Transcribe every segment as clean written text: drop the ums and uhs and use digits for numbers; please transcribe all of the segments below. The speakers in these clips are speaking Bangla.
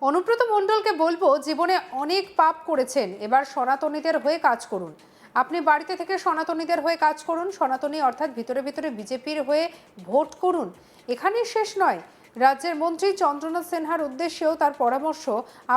অনুব্রত মণ্ডলকে বলবো, জীবনে অনেক পাপ করেছেন, এবার সনাতনীদের হয়ে কাজ করুন। আপনি বাড়িতে থেকে সনাতনীদের হয়ে কাজ করুন, সনাতনী অর্থাৎ ভিতরে ভিতরে বিজেপির হয়ে ভোট করুন। এখানেই শেষ নয়, রাজ্যের মন্ত্রী চন্দ্রনাথ সিনহার উদ্দেশ্যেও তার পরামর্শ,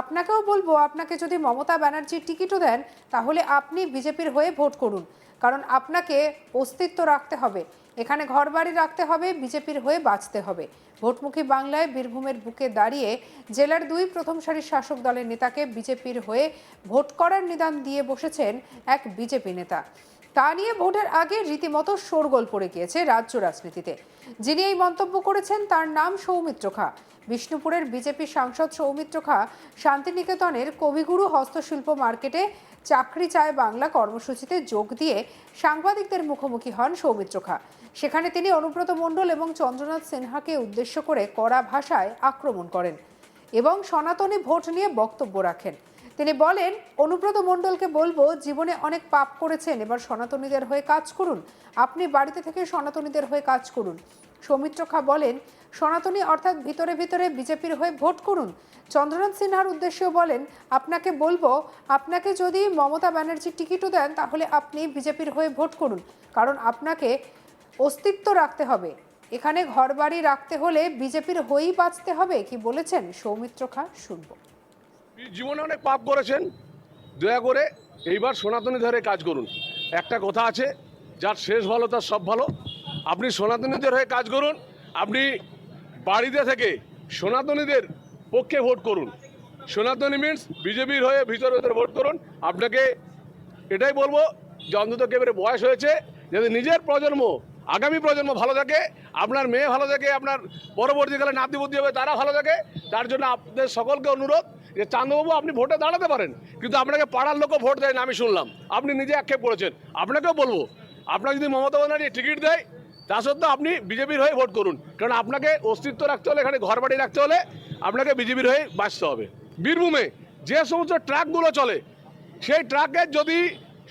আপনাকেও বলবো, আপনাকে যদি মমতা ব্যানার্জির টিকিটও দেন তাহলে আপনি বিজেপির হয়ে ভোট করুন, কারণ আপনাকে অস্তিত্ব রাখতে হবে, এখানে ঘরবাড়ি রাখতে হবে, বিজেপির হয়ে বাঁচতে হবে। ভোটমুখী বাংলায় বীরভূমের বুকে দাঁড়িয়ে জেলার দুই প্রথম সারির শাসক দলের নেতাকে বিজেপির হয়ে ভোট করার নিদান দিয়ে বসেছেন এক বিজেপি নেতা। তা নিয়ে ভোটের আগে রীতিমতো শোরগোল পড়ে গিয়েছে রাজ্য রাজনীতিতে। যিনি এই মন্তব্য করেছেন তার নাম সৌমিত্র খা। বিষ্ণুপুরের বিজেপি সাংসদ সৌমিত্র খা শান্তিনিকেতনের কবিগুরু হস্তশিল্প মার্কেটে চাকরি চায় বাংলা কর্মসূচিতে যোগ দিয়ে সাংবাদিকদের মুখোমুখি হন সৌমিত্র খা। সেখানে তিনি অনুব্রত মণ্ডল এবং চন্দ্রনাথ সিনহাকে উদ্দেশ্য করে কড়া ভাষায় আক্রমণ করেন এবং সনাতনী ভোট নিয়ে বক্তব্য রাখেন। তিনি বলেন, অনুব্রত মণ্ডলকে বলবো, জীবনে অনেক পাপ করেছেন, এবার সনাতনীদের হয়ে কাজ করুন। আপনি বাড়িতে থেকে সনাতনীদের হয়ে কাজ করুন। সৌমিত্র খা বলেন, সনাতনী অর্থাৎ ভিতরে ভিতরে বিজেপির হয়ে ভোট করুন। চন্দ্রনাথ সিনহার উদ্দেশ্যেও বলেন, আপনাকে বলবো, আপনাকে যদি মমতা ব্যানার্জির টিকিটও দেন তাহলে আপনি বিজেপির হয়ে ভোট করুন, কারণ আপনাকে অস্তিত্ব রাখতে হবে, এখানে ঘরবাড়ি রাখতে হলে বিজেপির হয়েই বাঁচতে হবে। কি বলেছেন সৌমিত্র খা, শুনবো। জীবনে অনেক পাপ করেছেন, দয়া করে এইবার সনাতনী ধরে কাজ করুন। একটা কথা আছে, যার শেষ ভালো তার সব ভালো। আপনি সনাতনীদের হয়ে কাজ করুন, আপনি বাড়িতে থেকে সনাতনীদের পক্ষে ভোট করুন। সনাতনী মিনস বিজেপির হয়ে ভিতরে ভিতরে ভোট করুন। আপনাকে এটাই বলবো যে অন্তত এবারে বয়স হয়েছে, যাতে নিজের প্রজন্ম, আগামী প্রজন্ম ভালো থাকে, আপনার মেয়ে ভালো থাকে, আপনার পরবর্তীকালে নাতি বুদ্ধি হবে তারা ভালো থাকে। তার জন্য আপনাদের সকলকে অনুরোধ যে চান্দবাবু আপনি ভোটে দাঁড়াতে পারেন, কিন্তু আপনাকে পাড়ার লোকও ভোট দেয় না, আমি শুনলাম আপনি নিজে আক্ষেপ করেছেন। আপনাকেও বলবো, আপনাকে যদি মমতা ব্যানার্জি টিকিট দেয় তা সত্ত্বেও আপনি বিজেপির হয়ে ভোট করুন, কারণ আপনাকে অস্তিত্ব রাখতে হলে, এখানে ঘর বাড়ি রাখতে হলে আপনাকে বিজেপির হয়ে বাঁচতে হবে। বীরভূমে যে সমস্ত ট্রাকগুলো চলে, সেই ট্রাকের যদি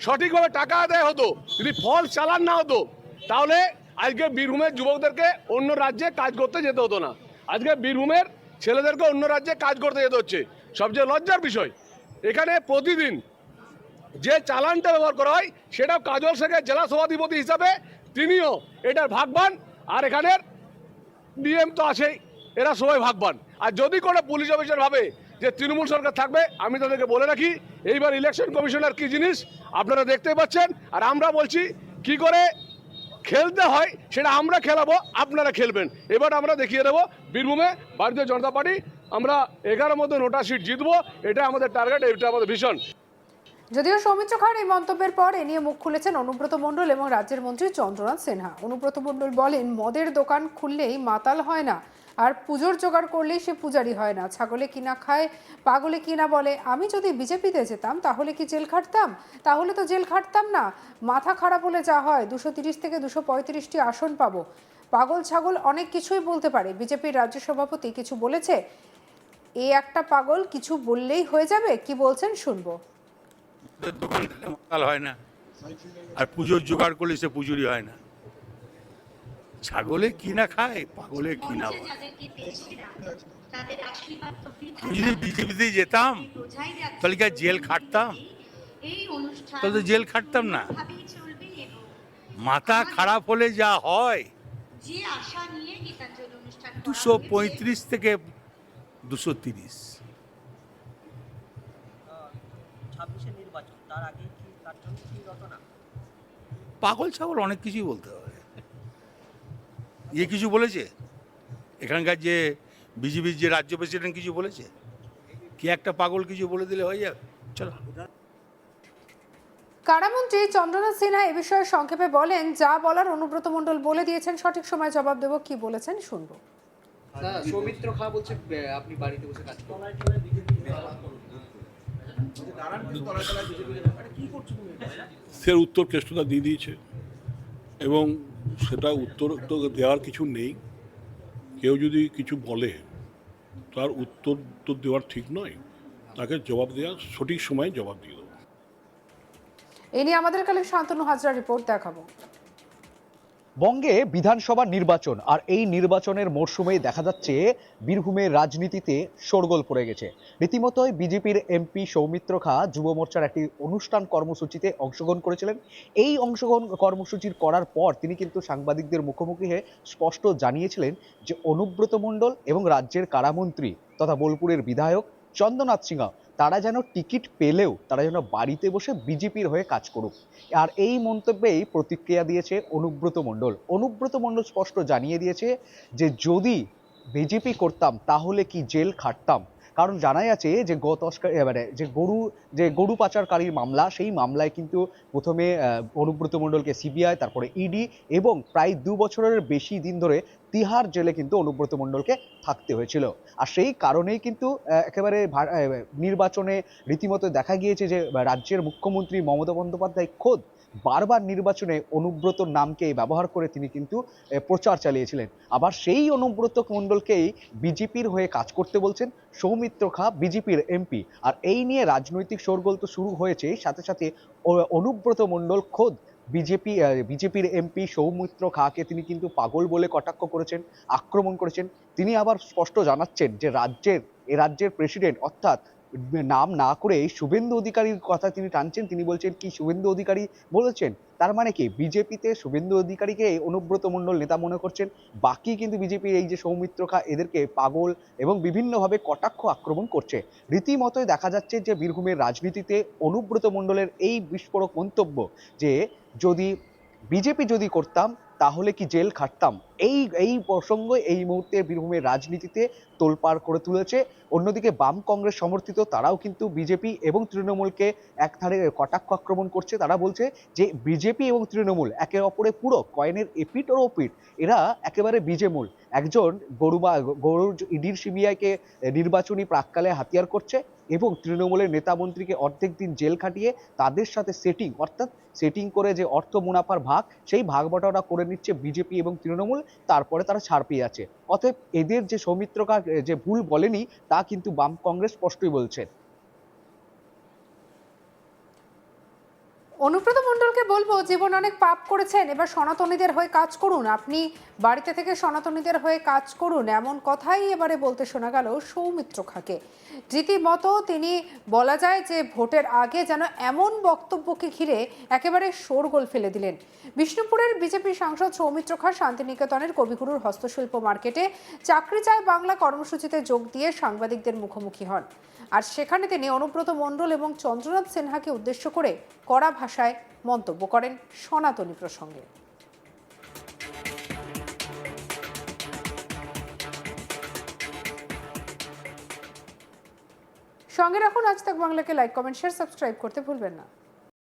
সঠিকভাবে টাকা আদায় হতো, যদি ফল চালান না হতো, তাহলে আজকে বীরভূমের যুবকদেরকে অন্য রাজ্যে কাজ করতে যেতে হতো না। আজকে বীরভূমের ছেলেদেরকে অন্য রাজ্যে কাজ করতে যেতে হচ্ছে। সবচেয়ে লজ্জার বিষয়, এখানে প্রতিদিন যে চালানটা ব্যবহার করা হয় সেটাও কাজল শেখের জেলা সভাধিপতি হিসাবে তিনিও এটার ভাগবান, আর এখানের ডিএম তো আছেই, এরা সবাই ভাগবান। আর যদি কোনো পুলিশ অফিসার ভাবে যে তৃণমূল সরকার থাকবে, আমি তাদেরকে বলে রাখি, এইবার ইলেকশন কমিশনার কি জিনিস আপনারা দেখতে পাচ্ছেন। আর আমরা বলছি কি করে খেলতে হয় সেটা আমরা খেলাবো, আপনারা খেলবেন। এবার আমরা দেখিয়ে দেবো বীরভূমে ভারতীয় জনতা পার্টি আমরা 11 মধ্যে 9টা সিট জিতবো, এটা আমাদের টার্গেট, এটা আমাদের ভীষণ। যদিও সৌমিত্র খার এই মন্তব্যের পর এ নিয়ে মুখ খুলেছেন অনুব্রত মণ্ডল এবং রাজ্যের মন্ত্রী চন্দ্রনাথ সিনহা। অনুব্রত মণ্ডল বলেন, মদের দোকান খুললেই মাতাল হয় না, আর পুজোর জোগাড় করলেই সে পূজারি হয় না। ছাগলে কিনা খায়, পাগলে কিনা বলে। আমি যদি বিজেপিতে যেতাম তাহলে কি জেল খাটতাম? তাহলে তো জেল খাটতাম না। মাথা খারাপ হলে যা হয়, 230 থেকে 235টি আসন পাবো। পাগল ছাগল অনেক কিছুই বলতে পারে। বিজেপির রাজ্য সভাপতি কিছু বলেছে? এই একটা পাগল কিছু বললেই হয়ে যাবে? কি বলছেন শুনবো। দোকান মাতাল হয় না, আর পুজোর জোগাড় করলে সে পুজোরি হয় না। ছাগলে কিনা খায়, পাগলে কিনা বলে। আমি যদি বিজেপিতে যেতাম তাহলে কি জেল খাটতাম? তাহলে তো জেল খাটতাম না। মাথা খারাপ হলে যা হয়, 235 থেকে 230। পাগল ছাগল অনেক কিছুই বলতে হবে। কিছু বলেছে? এখানকার যে বিজেপির যে রাজ্য প্রেসিডেন্ট কিছু বলেছে? কি একটা পাগল কিছু বলে দিলে হয়ে যাবে? চলো। কারামন্ত্রী চন্দ্রনাথ সিনহা এ বিষয়ে সংক্ষেপে বলেন, যা বলার অনুব্রত মণ্ডল বলে দিয়েছেন, সঠিক সময় জবাব দেব। কি বলেছেন শুনবো। সৌমিত্র খা বলছে আপনি বাড়িতে বসে কাজ করুন। সে উত্তর কেষ্টটা দিয়ে দিয়েছে, এবং সেটা উত্তর তো দেওয়ার কিছু নেই। কেউ যদি কিছু বলে তার উত্তর তো দেওয়ার ঠিক নয়, তাকে জবাব দেওয়ার সঠিক সময়ে জবাব দিয়ে দেবো। এ নিয়ে আমাদের কালে শান্তনু হাজরা রিপোর্ট দেখাবো। বঙ্গে বিধানসভা নির্বাচন, আর এই নির্বাচনের মরশুমেই দেখা যাচ্ছে বীরভূমের রাজনীতিতে শোরগোল পড়ে গেছে। রীতিমতোই বিজেপির এমপি সৌমিত্র খা যুব মোর্চার একটি অনুষ্ঠান কর্মসূচিতে অংশগ্রহণ করেছিলেন। এই অংশগ্রহণ কর্মসূচির করার পর তিনি কিন্তু সাংবাদিকদের মুখোমুখি হয়ে স্পষ্ট জানিয়েছিলেন যে অনুব্রত মণ্ডল এবং রাজ্যের কারামন্ত্রী তথা বোলপুরের বিধায়ক চন্দ্রনাথ সিংহ তারা যেন টিকিট পেলেও তারা যেন বাড়িতে বসে বিজেপির হয়ে কাজ করুক। আর এই মন্তব্যেই প্রতিক্রিয়া দিয়েছে অনুব্রত মণ্ডল। অনুব্রত মণ্ডল স্পষ্ট জানিয়ে দিয়েছে যে যদি বিজেপি করতাম তাহলে কি জেল খাটতাম। কারণ জানা যাচ্ছে যে মানে যে গরু পাচারকারীর মামলা, সেই মামলায় কিন্তু প্রথমে অনুব্রত মণ্ডলকে সিবিআই, তারপরে ইডি এবং প্রায় 2 বছরের বেশি দিন ধরে তিহার জেলে কিন্তু অনুব্রত মণ্ডলকে থাকতে হয়েছিল। আর সেই কারণেই কিন্তু একেবারে নির্বাচনে রীতিমতো দেখা গিয়েছে যে রাজ্যের মুখ্যমন্ত্রী মমতা বন্দ্যোপাধ্যায় খোদ বারবার নির্বাচনে অনুব্রতর নামকে ব্যবহার করে তিনি কিন্তু প্রচার চালিয়েছিলেন। আবার সেই অনুব্রত মণ্ডলকেই বিজেপির হয়ে কাজ করতে বলছেন সৌমিত্র খা, বিজেপির এমপি। আর এই নিয়ে রাজনৈতিক শোরগোল তো শুরু হয়েছে, সাথে সাথে অনুব্রত মণ্ডল খোদ বিজেপির এমপি সৌমিত্র খাকে তিনি কিন্তু পাগল বলে কটাক্ষ করেছেন, আক্রমণ করেছেন। তিনি আবার স্পষ্ট জানাচ্ছেন যে রাজ্যের প্রেসিডেন্ট অর্থাৎ নাম না করে শুভেন্দু অধিকারীর কথা তিনি টানছেন। তিনি বলছেন কি শুভেন্দু অধিকারী বলেছেন, তার মানে কি বিজেপিতে শুভেন্দু অধিকারীকে অনুব্রত মণ্ডল নেতা মনে করছেন, বাকি কিন্তু বিজেপির এই যে সৌমিত্র খা এদেরকে পাগল এবং বিভিন্নভাবে কটাক্ষ আক্রমণ করছে। রীতিমতোই দেখা যাচ্ছে যে বীরভূমের রাজনীতিতে অনুব্রত মণ্ডলের এই বিস্ফোরক মন্তব্য যে বিজেপি যদি করতাম তাহলে কি জেল খাটতাম, এই প্রসঙ্গ এই মুহূর্তে বীরভূমের রাজনীতিতে তোলপাড় করে তুলেছে। অন্যদিকে বাম কংগ্রেস সমর্থিত তারাও কিন্তু বিজেপি এবং তৃণমূলকে একধারে কটাক্ষ আক্রমণ করছে। তারা বলছে যে বিজেপি এবং তৃণমূল একে অপরের পুরো কয়েনের এপিঠ ও ওপিঠ, এরা একেবারে বিজেমূল। একজন গরুর ইডির সিবিআইকে নির্বাচনী প্রাক্কালে হাতিয়ার করছে এবং তৃণমূলের নেতা মন্ত্রীকে অর্ধেক দিন জেল খাটিয়ে তাদের সাথে সেটিং করে যে অর্থ মুনাফার ভাগ, সেই ভাগ বটারা করে নিচ্ছে বিজেপি এবং তৃণমূল, তারপরে তারা ছাড় পেয়ে যাচ্ছে। অতএব এদের যে সৌমিত্র খা যে ভুল বলেনি তা কিন্তু বাম কংগ্রেস স্পষ্টই বলছে। অনুব্রত মণ্ডলকে বলবো, জীবন অনেক পাপ করেছেন, এবার সনাতনীদের হয়ে কাজ করুন। আপনি বাড়িতে থেকে সনাতনীদের হয়ে কাজ করুন, এমন কথাই এবারে বলতে শোনা গেল সৌমিত্র খাকে। রীতিমতো তিনি বলা যায় যে ভোটের আগে যেন এমন বক্তব্যকে ঘিরে একেবারে শোরগোল ফেলে দিলেন। বিষ্ণুপুরের বিজেপি সাংসদ সৌমিত্র খা শান্তিনিকেতনের কবিগুরুর হস্তশিল্প মার্কেটে চাকরি চায় বাংলা কর্মসূচিতে যোগ দিয়ে সাংবাদিকদের মুখোমুখি হন। আর সেখানে তিনি অনুব্রত মণ্ডল এবং চন্দ্রনাথ সিনহাকে উদ্দেশ্য করে কড়া ভাষায় মন্তব্য করেন সনাতনী প্রসঙ্গে। সঙ্গে রাখুন আজ তাক বাংলাকে, লাইক, কমেন্ট, শেয়ার, সাবস্ক্রাইব করতে ভুলবেন না।